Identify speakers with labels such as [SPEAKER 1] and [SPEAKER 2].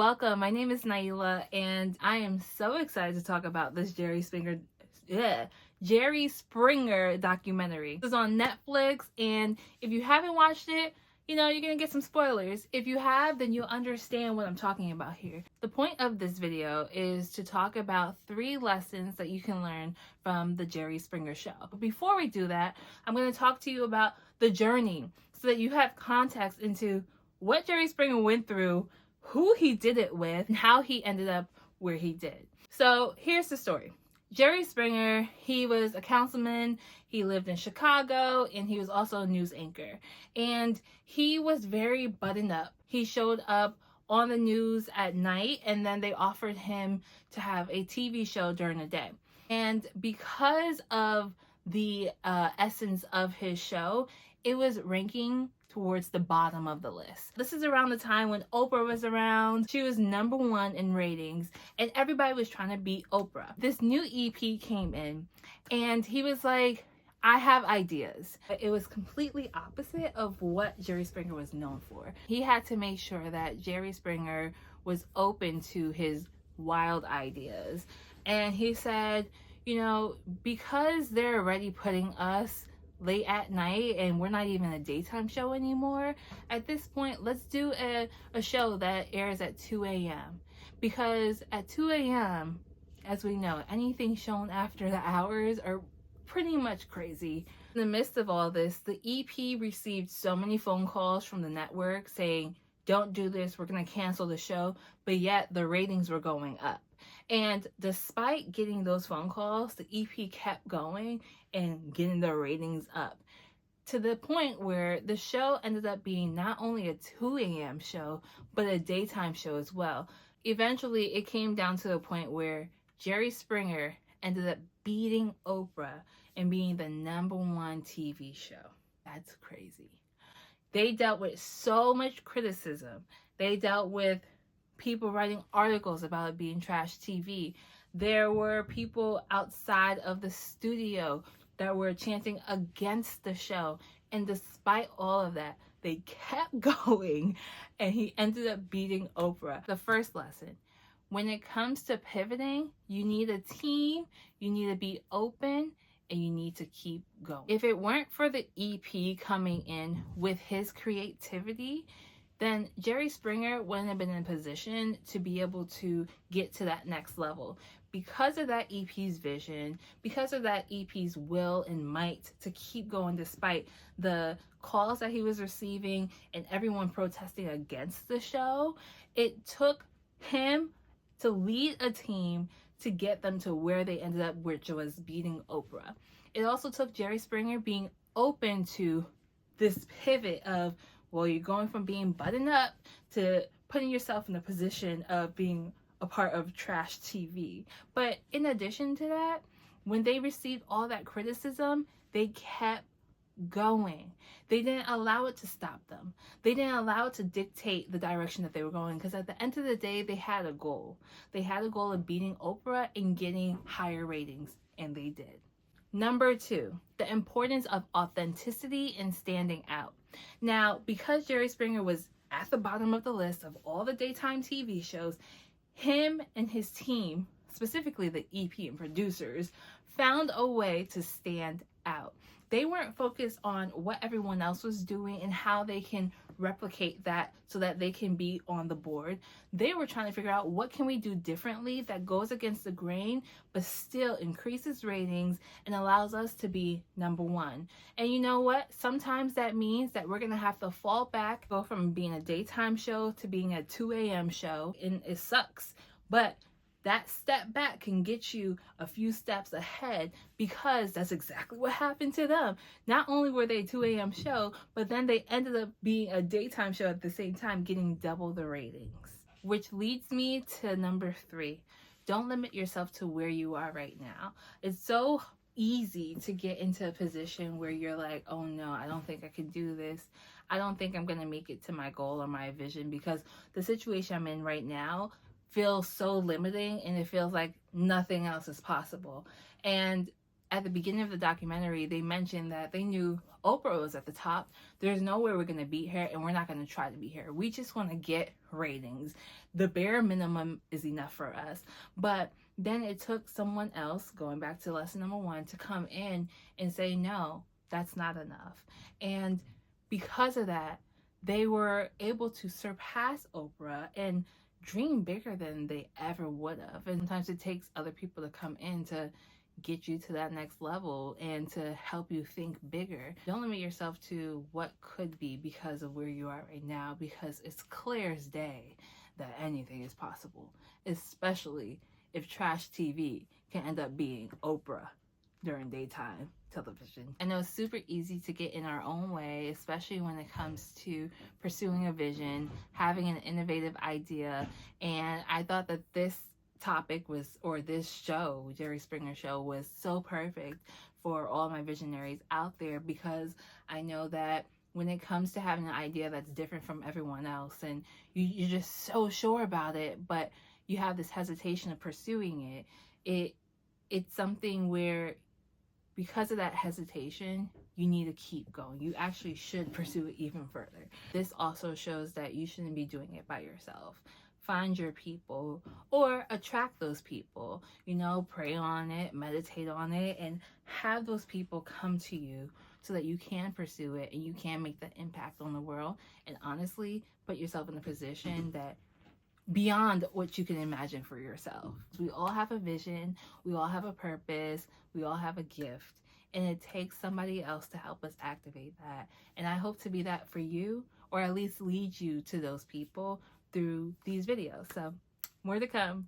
[SPEAKER 1] Welcome, my name is Naila, and I am so excited to talk about this Jerry Springer documentary. This is on Netflix, and if you haven't watched it, you're gonna get some spoilers. If you have, then you'll understand what I'm talking about here. The point of this video is to talk about 3 lessons that you can learn from the Jerry Springer show. But before we do that, I'm gonna talk to you about the journey so that you have context into what Jerry Springer went through, who he did it with, and how he ended up where he did. So here's the story. Jerry Springer, he was a councilman, he lived in Chicago, and he was also a news anchor. And he was very buttoned up. He showed up on the news at night, and then they offered him to have a TV show during the day. And because of the essence of his show, it was ranking towards the bottom of the list. This is around the time when Oprah was around. She was #1 in ratings, and everybody was trying to beat Oprah. This new EP came in, and he was like, I have ideas. It was completely opposite of what Jerry Springer was known for. He had to make sure that Jerry Springer was open to his wild ideas. And he said, because they're already putting us late at night and we're not even a daytime show anymore, at this point, let's do a show that airs at 2 a.m. Because at 2 a.m., as we know, anything shown after the hours are pretty much crazy. In the midst of all this, the EP received so many phone calls from the network saying, don't do this, we're gonna cancel the show, but yet the ratings were going up. And despite getting those phone calls, the EP kept going and getting the ratings up to the point where the show ended up being not only a 2 a.m. show, but a daytime show as well. Eventually, it came down to the point where Jerry Springer ended up beating Oprah and being the #1 TV show. That's crazy. They dealt with so much criticism. They dealt with people writing articles about it being trash TV. There were people outside of the studio that were chanting against the show. And despite all of that, they kept going, and he ended up beating Oprah. The first lesson: when it comes to pivoting, you need a team, you need to be open, and you need to keep going. If it weren't for the EP coming in with his creativity, then Jerry Springer wouldn't have been in a position to be able to get to that next level. Because of that EP's vision, because of that EP's will and might to keep going despite the calls that he was receiving and everyone protesting against the show, it took him to lead a team to get them to where they ended up, which was beating Oprah. It also took Jerry Springer being open to this pivot of, well, you're going from being buttoned up to putting yourself in a position of being a part of trash TV. But in addition to that, when they received all that criticism, they kept going. They didn't allow it to stop them. They didn't allow it to dictate the direction that they were going, because at the end of the day, they had a goal. They had a goal of beating Oprah and getting higher ratings, and they did. Number 2, the importance of authenticity and standing out. Now, because Jerry Springer was at the bottom of the list of all the daytime TV shows, him and his team, specifically the EP and producers, found a way to stand out. They weren't focused on what everyone else was doing and how they can replicate that so that they can be on the board. They were trying to figure out, what can we do differently that goes against the grain but still increases ratings and allows us to be #1. And you know what? Sometimes that means that we're going to have to fall back, go from being a daytime show to being a 2 a.m. show, and it sucks. But that step back can get you a few steps ahead, because that's exactly what happened to them. Not only were they a 2 a.m. show, but then they ended up being a daytime show at the same time, getting double the ratings. Which leads me to number 3. Don't limit yourself to where you are right now. It's so easy to get into a position where you're like, oh no, I don't think I can do this. I don't think I'm going to make it to my goal or my vision, because the situation I'm in right now feels so limiting, and it feels like nothing else is possible. And at the beginning of the documentary, they mentioned that they knew Oprah was at the top. There's no way we're going to beat her, and we're not going to try to beat her. We just want to get ratings. The bare minimum is enough for us. But then it took someone else, going back to lesson number 1, to come in and say, no, that's not enough. And because of that, they were able to surpass Oprah and dream bigger than they ever would have. And sometimes it takes other people to come in to get you to that next level and to help you think bigger. Don't limit yourself to what could be because of where you are right now, because it's clear as day that anything is possible, especially if trash TV can end up being Oprah during daytime television. I know it's super easy to get in our own way, especially when it comes to pursuing a vision, having an innovative idea, and I thought that this topic was, or this show, Jerry Springer Show, was so perfect for all my visionaries out there, because I know that when it comes to having an idea that's different from everyone else and you're just so sure about it, but you have this hesitation of pursuing it, it's something where because of that hesitation, you need to keep going. You actually should pursue it even further. This also shows that you shouldn't be doing it by yourself. Find your people or attract those people. You know, pray on it, meditate on it, and have those people come to you so that you can pursue it and you can make that impact on the world. And honestly, put yourself in a position that beyond what you can imagine for yourself. We all have a vision, we all have a purpose, we all have a gift, and it takes somebody else to help us activate that. And I hope to be that for you, or at least lead you to those people through these videos. So more to come.